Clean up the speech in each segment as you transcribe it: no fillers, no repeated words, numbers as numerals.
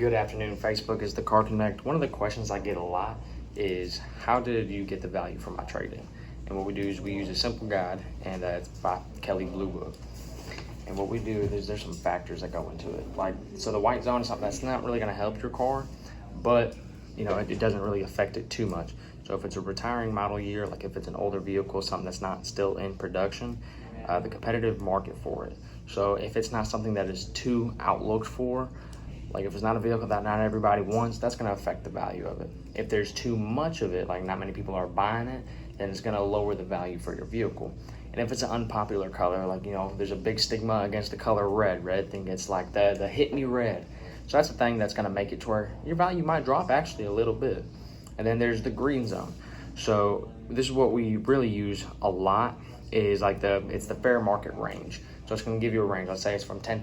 Good afternoon, Facebook is the Car Connect. One of the questions I get a lot is how did you get the value from my trade-in? And what we do is we use a simple guide, and it's by Kelly Blue Book. And what we do is there's some factors that go into it. So the white zone is something that's not really going to help your car, but it doesn't really affect it too much. So if it's a retiring model year, like if it's an older vehicle, something that's not still in production, the competitive market for it. So if it's not something that is too outlooked for, like if it's not a vehicle that not everybody wants, that's going to affect the value of it. If there's too much of it, like not many people are buying it, then it's going to lower the value for your vehicle. And if it's an unpopular color, like there's a big stigma against the color red. Red thing gets like the hit me red. So that's the thing that's going to make it to where your value might drop actually a little bit. And then there's the green zone. So this is what we really use a lot, is like it's the fair market range. So it's going to give you a range. Let's say it's from $10,000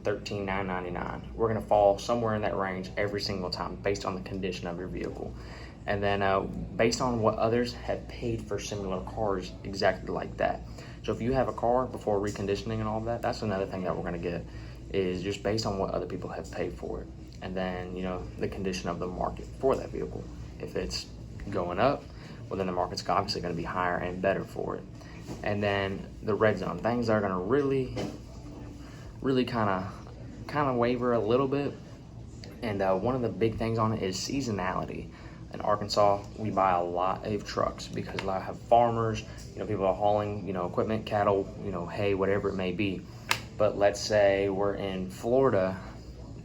to $13,999. We're going to fall somewhere in that range every single time based on the condition of your vehicle. And then based on what others have paid for similar cars, exactly like that. So if you have a car before reconditioning and all that, that's another thing that we're going to get, is just based on what other people have paid for it. And then, the condition of the market for that vehicle. If it's going up, well, then the market's obviously going to be higher and better for it. And then the red zone, things are going to really kind of waver a little bit. And one of the big things on it is seasonality. In Arkansas, we buy a lot of trucks because a lot have farmers, people are hauling, equipment, cattle, hay, whatever it may be. But let's say we're in Florida,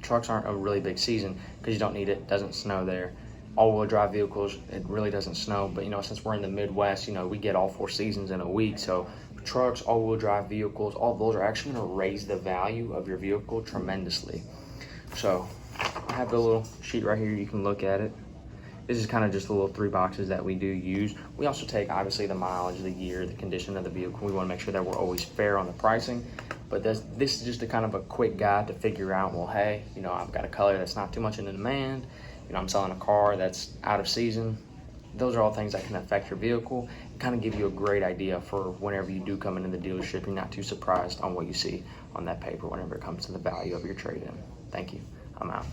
trucks aren't a really big season because you don't need it, doesn't snow there. All-wheel drive vehicles, it really doesn't snow, but since we're in the Midwest, we get all 4 seasons in a week. So trucks, all-wheel drive vehicles, all of those are actually going to raise the value of your vehicle tremendously. So I have the little sheet right here, you can look at it. This is kind of just the little 3 boxes that we do use. We also take obviously the mileage, the year, the condition of the vehicle. We want to make sure that we're always fair on the pricing. But this is just a kind of a quick guide to figure out, well, hey, I've got a color that's not too much in demand. I'm selling a car that's out of season. Those are all things that can affect your vehicle and kind of give you a great idea for whenever you do come into the dealership. You're not too surprised on what you see on that paper whenever it comes to the value of your trade-in. Thank you. I'm out.